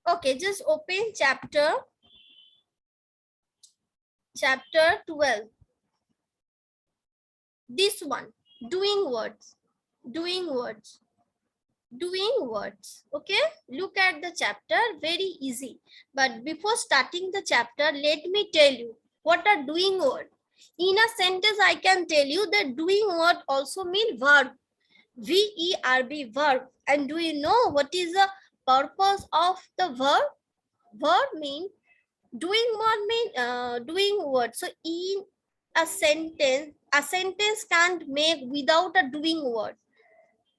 Okay, just open chapter 12. This one, doing words, doing words, doing words. Okay, look at the chapter, very easy. But before starting the chapter, let me tell you what are doing word. In a sentence, I can tell you that doing word also mean verb. V-E-R-B, verb. And do you know what is the purpose of the verb? Verb mean doing word mean doing word. So in a sentence can't make without a doing word.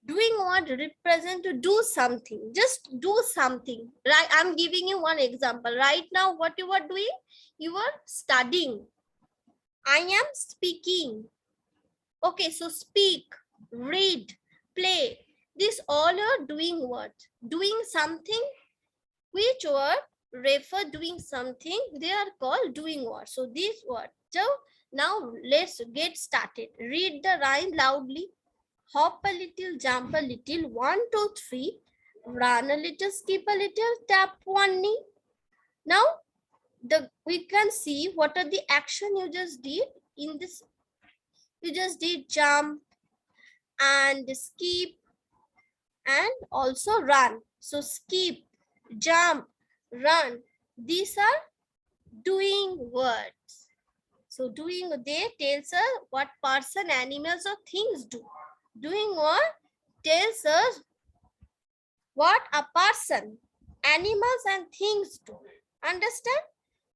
Doing word represent to do something. Just do something. Right? I'm giving you one example. Right now, what you are doing? You are studying. I am speaking. Okay, so speak, read, play. These all are doing words. Doing something, which word refer doing something, they are called doing words. So this word. So now let's get started. Read the rhyme loudly. Hop a little, jump a little, 1, 2, 3. Run a little, skip a little, tap one knee. Now we can see what are the action you just did in this. You just did jump and skip and also run. So skip, jump, run. These are doing words. So doing, they tells us what person, animals or things do. Doing what tells us what a person, animals and things do. Understand?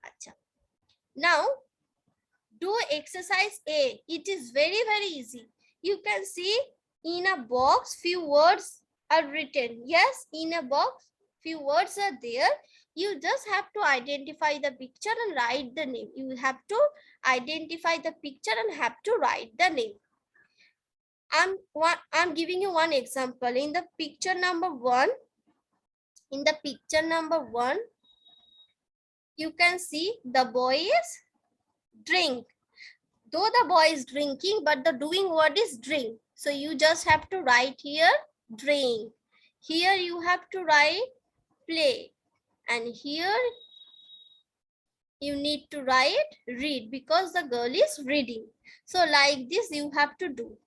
Achha. Now do exercise A. It is very easy. You can see in a box few words are written. Yes, in a box few words are there. You just have to identify the picture and write the name. You have to identify the picture and have to write the name. I'm giving you one example. In the picture number 1, you can see the boy is drink. Though the boy is drinking, but the doing word is drink. So you just have to write here drink. Here you have to write play. And here you need to write read because the girl is reading. So like this you have to do.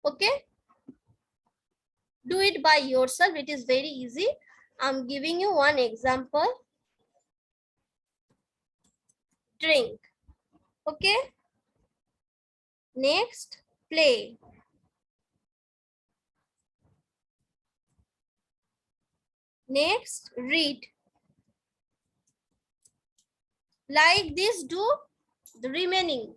Okay? Do it by yourself. It is very easy. I'm giving you one example. Drink. Okay? Next, play. Next, read. Like this, do the remaining.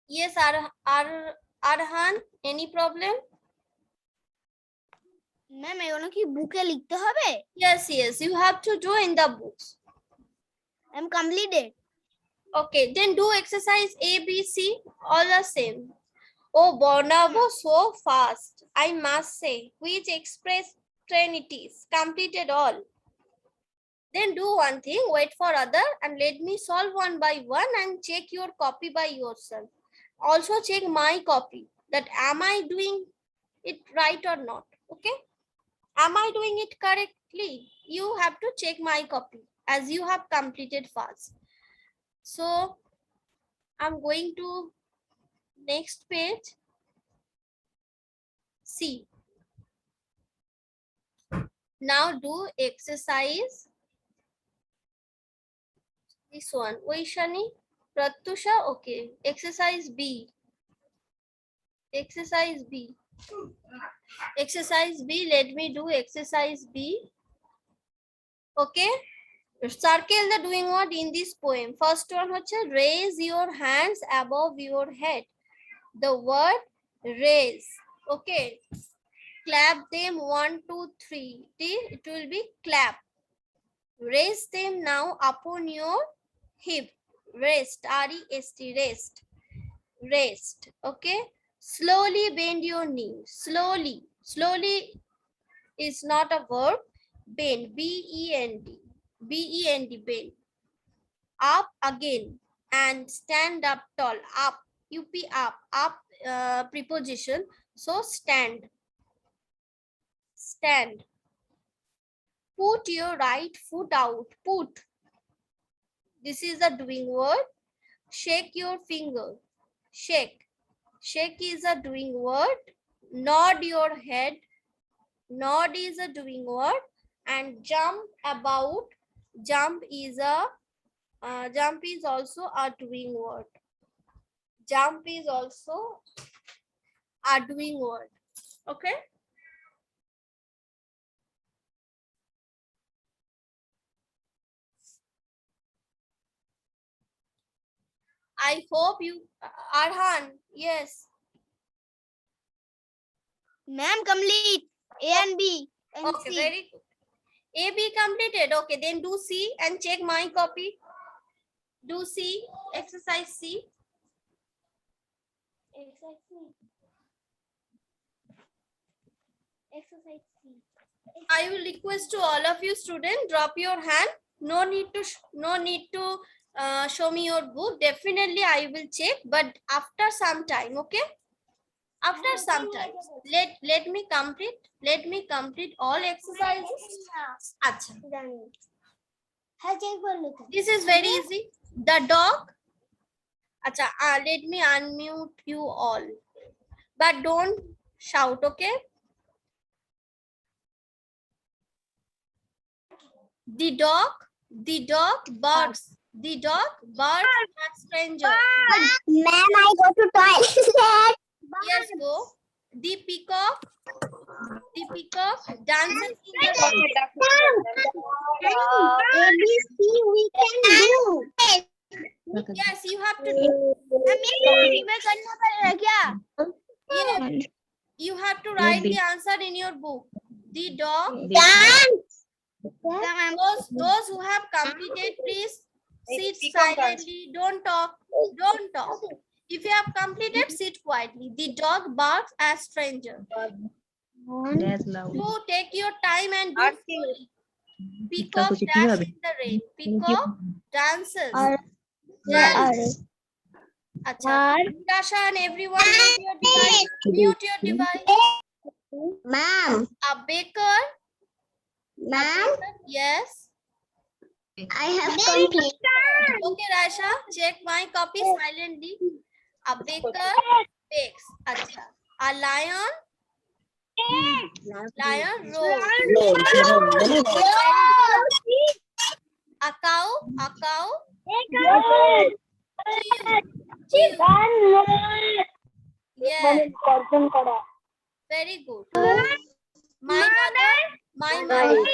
Yes, Arhan, any problem? Ma'am এগুলো কি বুকে লিখতে হবে? Yes, you have to do in the books. I'm completed. Okay, then do exercise A, B, C, all the same. Oh, Bornavo, so fast, I must say. Which express train it is? Completed all. Then do one thing, wait for other and let me solve one by one and check your copy by yourself. Also check my copy, that am I doing it right or not. Okay, am I doing it correctly? You have to check my copy as you have completed fast. So I'm going to next page. See, now do exercise this one. Vaishani, Pratyusha, okay. Exercise B. Exercise B. Exercise B. Let me do exercise B. Okay. Circle the doing what in this poem. First one, raise your hands above your head. The word raise. Okay. Clap them 1, 2, 3. It will be clap. Raise them now upon your hip. Rest. R-E-S-T. Rest. Rest. Okay. Slowly bend your knee. Slowly. Slowly is not a verb. Bend. B-E-N-D. B-E-N-D. Bend. Up again. and stand up tall. Up, up preposition. So stand. Stand. Put your right foot out. Put. This is a doing word. Shake your finger. Shake. Shake is a doing word. Nod your head. Nod is a doing word. And jump about. Jump is also a doing word. Jump is also a doing word. Okay. I hope you, Arhan, yes. Ma'am, complete. A and B and Okay, C. very good. A, B completed. Okay, then do C and check my copy. Do C, exercise C. Exercise C. Exercise C. I will request to all of you students, drop your hand. No need to show me your book. Definitely I will check, but after some time, okay? After some time. Let me complete all exercises. Acha. Done. हाँ check कर लो तुम. This is very easy. The dog. Acha, let me unmute you all. But don't shout, okay? The dog barks. The dog barks at stranger. Ma'am, I go to toilet. Yes, go. The peacock dances in the rain. A, B, C, we can do. Yes, you have to do. हमें करना पड़ेगा क्या? Yes, you have to write the answer in your book. The dog. Those who have completed, please sit silently. Don't talk. Don't talk. If you have completed, sit quietly. The dog barks at stranger. That's loud. Do take your time and do slowly. Peacock dances in the rain. Peacock dances. Acha. Tasha and everyone mute your device. Mute your device. Ma'am, A baker. ma'am, Yes. I have completed. Okay, Rasha, check my copy silently. A baker bakes. Acha. A lion roars. A cow chews. Yes, very good. My mother boils.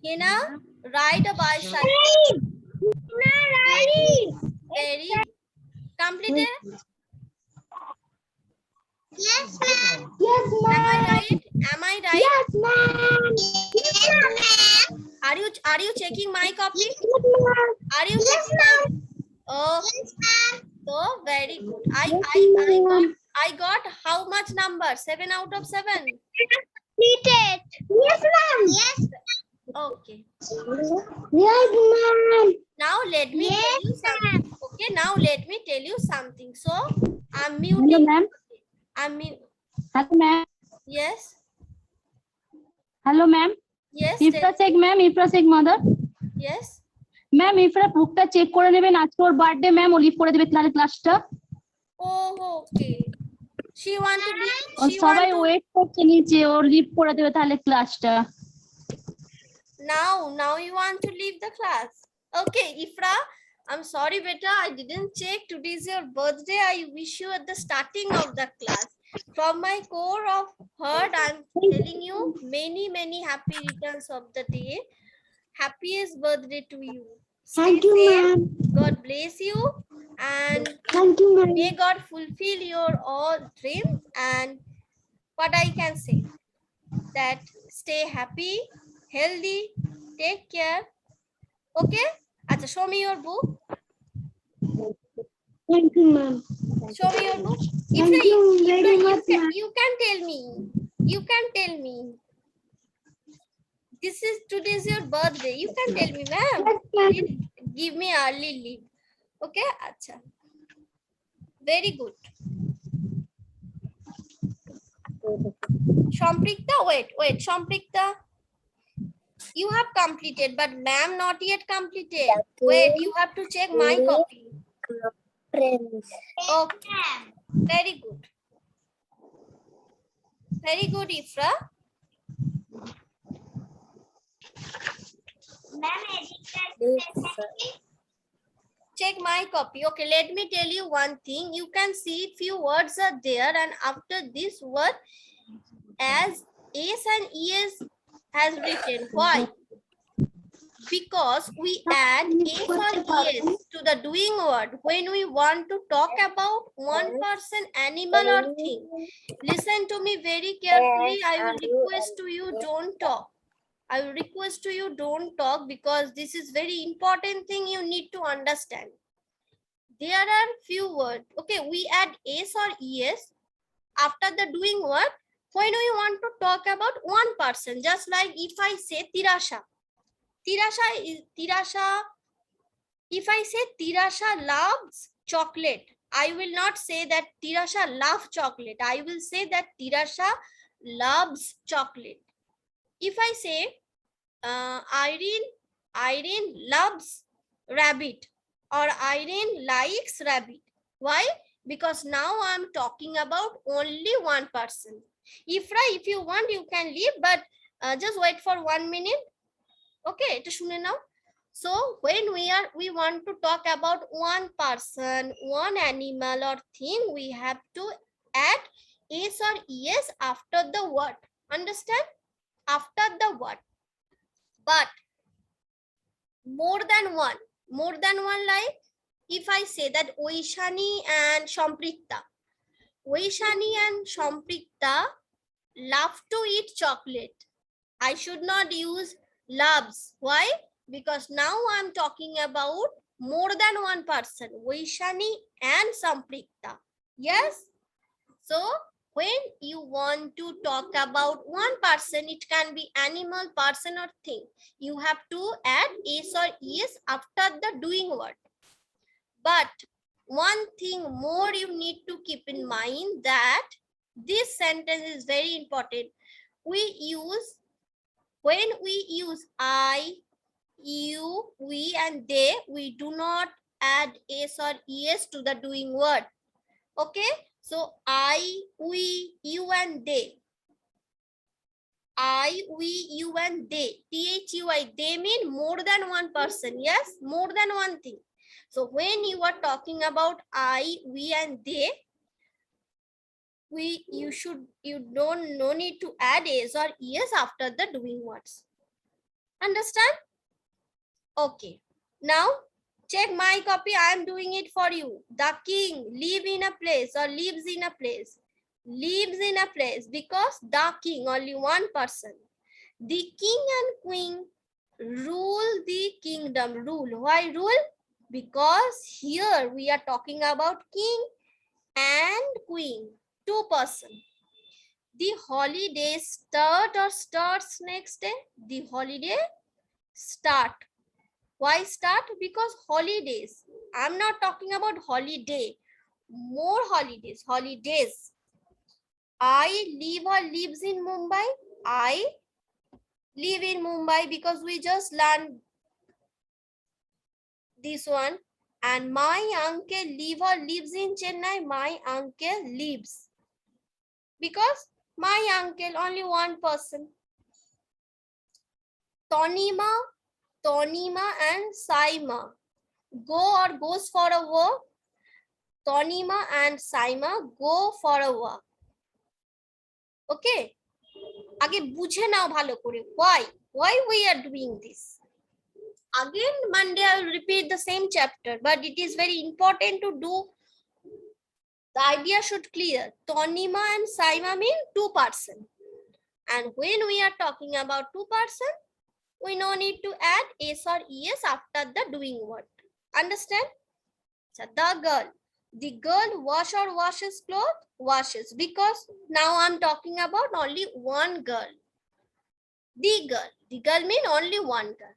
Hina ride a bicycle. Very completed. Yes, ma'am. Yes, Am I right? Yes, ma'am. Yes, ma'am. Are you checking my copy? Are you Yes, checking ma'am. Oh, Yes, ma'am. so very good. I got how much number? 7 out of 7. Completed. Yes, ma'am. Yes. Okay. Yes, ma'am. Now let me tell you something. Okay, now let me tell you something. So I'm Hello, muting. ma'am. Hello, ma'am. yes. Hello, ma'am. Yes. Ifra check, ma'am. Ifra check, mother. Yes. Ma'am, Ifra bookটা check করে নেবেন আজকে ওর birthday ma'am ও leave করে দেবে তাহলে ক্লাসটা Oh, okay. She want to leave. সবাই ওয়েট করছে নিচে ও লিভ করে দেবে তাহলে ক্লাসটা Now you want to leave the class. Okay, Ifra, I'm sorry, beta. I didn't check. Today is your birthday. I wish you at the starting of the class. From my core of heart, I'm telling you many happy returns of the day. Happiest birthday to you. Thank you, ma'am. God bless you, and Thank you, ma'am. may God fulfill your all dreams. And what I can say, that stay happy, healthy, take care. Okay? Acha, show me your book. Thank you, ma'am. Show me your book. Thank you very much, ma'am. You can tell me. You can tell me. This is today's your birthday. You can tell me, ma'am. Yes, ma'am. Please give me early leave. Okay, acha. Very good. Shamprikta, wait, Shamprikta. You have completed, but ma'am not yet completed. Wait, you have to check my copy. Friends. Okay, very good. Very good, Ifra. Check my copy. Okay, let me tell you one thing. You can see few words are there, and after this word, as S and ES has written. Why? Because we add S or ES to the doing word when we want to talk about one person, animal, or thing. Listen to me very carefully. I will request to you, don't talk. I will request to you, don't talk, because this is very important thing you need to understand. There are few words. Okay, we add S or ES after the doing word when we want to talk about one person. Just like if I say Tirasha. Tirasha, if I say Tirasha loves chocolate, I will not say that Tirasha loves chocolate. I will say that Tirasha loves chocolate. If I say Irene loves rabbit, or Irene likes rabbit. Why? Because now I'm talking about only one person. Ifra, if you want, you can leave, but just wait for 1 minute. Okay, to shune now. So when we want to talk about one person, one animal or thing, we have to add S or ES after the word. Understand? After the word. But more than one like if I say that Oishani and Shamprikta love to eat chocolate, I should not use loves. Why? Because now I'm talking about more than one person, Oishani and Shamprikta. Yes. So when you want to talk about one person, it can be animal, person, or thing. You have to add S or ES after the doing word. But one thing more you need to keep in mind, that this sentence is very important. When we use I, you, we, and they, we do not add S or ES to the doing word. Okay, so I, we, you, and they. I, we, you, and they. THUI, they mean more than one person. Yes, more than one thing. So when you are talking about I, we, and they, you don't no need to add S or ES after the doing words. Understand? Okay. Now check my copy. I am doing it for you. The king live in a place or lives in a place. Lives in a place because the king, only one person. The king and queen rule the kingdom. Rule. Why rule? Because here we are talking about king and queen. Two person. The holiday starts next day. The holiday start. Why start? Because holidays. I'm not talking about holiday. More holidays. Holidays. I live or lives in Mumbai. I live in Mumbai because we just learned this one. And my uncle live or lives in Chennai. My uncle lives. Because my uncle, only one person. Tonima and Saima go or goes for a walk. Tonima and Saima go for a walk. Okay. আগে বুঝে নাও ভালো করে why we are doing this. Again Monday I will repeat the same chapter, but it is very important to do. The idea should clear. Tonima and Saima mean two person, and when we are talking about two person, we no need to add S or ES after the doing word. Understand? So the girl washes clothes. Washes, because now I'm talking about only one girl. The girl. The girl mean only one girl.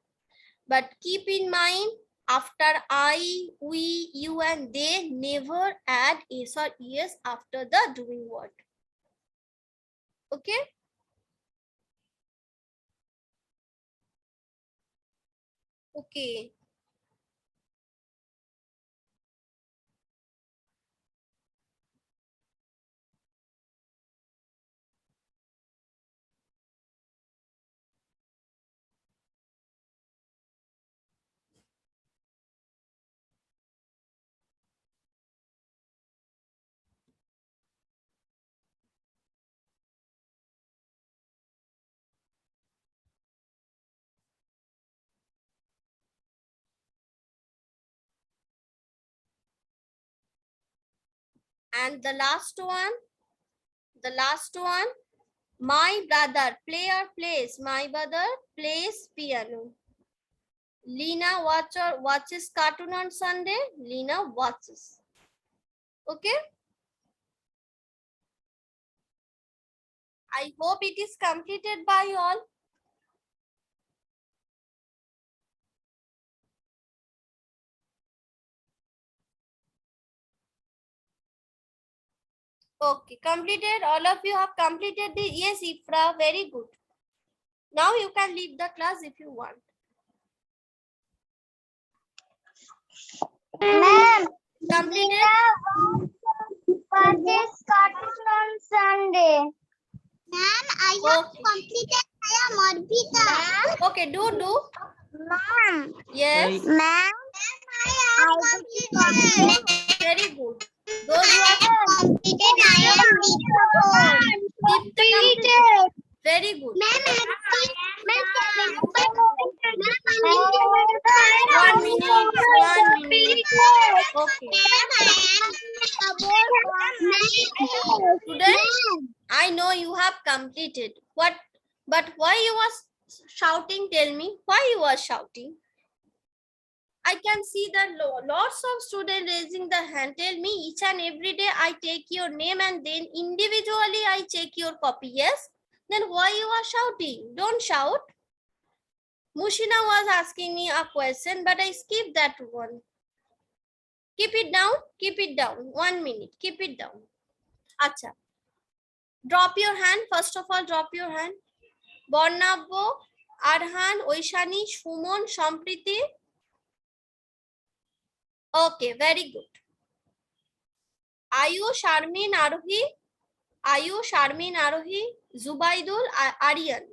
But keep in mind, after I, we, you and they, never add is or es after the doing word. Okay? Okay. And the last one, my brother plays. My brother plays piano. Lena watches cartoon on Sunday. Lena watches. Okay. I hope it is completed by all. Okay, completed. All of you have completed the yes, Ifra. Very good. Now you can leave the class if you want. Ma'am, Completed. purchase cartoon on Sunday. Ma'am, I have Okay. completed Ma'am, Okay, do. ma'am, Yes. ma'am, I have completed. Very good. Those who have Completed, I am completed. Very good. One minute. Okay. Students, I know you have completed. But why you was shouting? Tell me why you was shouting. I can see that lots of students raising the hand. Tell me each and every day I take your name and then individually I check your copy. Yes? Then why you are shouting? Don't shout. Mushina was asking me a question, but I skipped that one. Keep it down. Keep it down. 1 minute. Keep it down. Acha. Drop your hand. First of all, drop your hand. Bornabbo, Arhan, Oishani, Shumon, Sampriti. Okay, very good. Ayu, Sharmin, Arohi, Zubaidul, Aryan.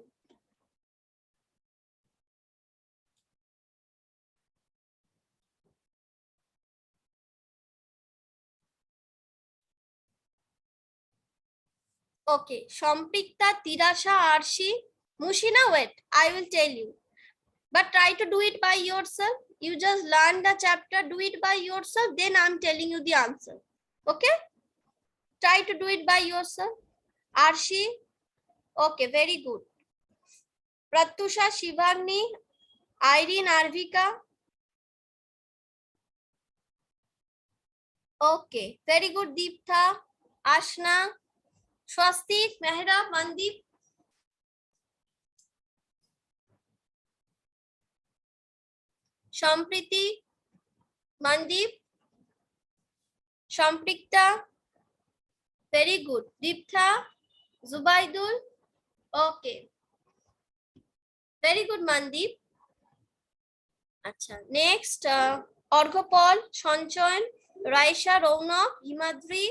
Okay, Shampikta, Tirasha, Arshi, Mushina, wait, I will tell you. But try to do it by yourself. You just learn the chapter, do it by yourself, then I'm telling you the answer. Okay? Try to do it by yourself. Arshi, okay, very good. Pratusha, Shivani, Irene, Arvika. Okay, very good. Deeptha, Ashna, Swastik, Mehra, Mandeep. Shampriti, Mandeep, Shampikta. Very good. Deeptha, Zubaidul. Okay. Very good, Mandeep. Acha. Next, Orghopal, Sanchayan, Raisha, Raunak, Himadri,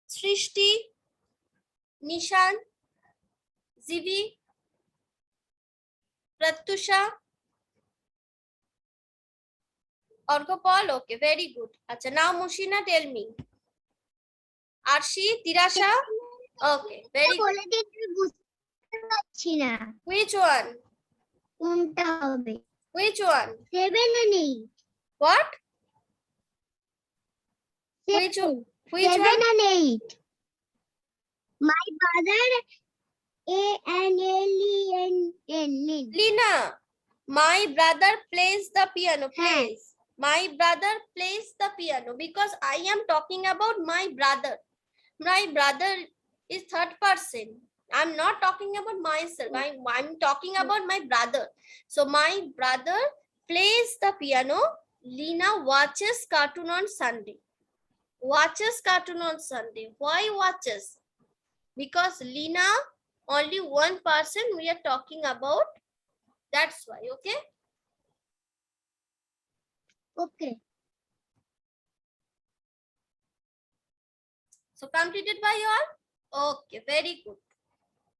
Srishti, Nishan, Zivi, Pratusha, Orghopal. Okay, very good. Acha. Now, Mushina, tell me. Arshi, Tirasha. Okay, very good. Which one? Which one? 7 and 8. What? Which one? 7 and 8. My brother A and L and Lina, my brother plays the piano. Plays. My brother plays the piano because I am talking about my brother. My brother is third person. I'm not talking about myself. I'm talking about my brother. So my brother plays the piano. Lina watches cartoon on Sunday. Watches cartoon on Sunday. Why watches? Because Lina, only one person we are talking about. That's why, okay? Okay. So completed by you all? Okay, very good.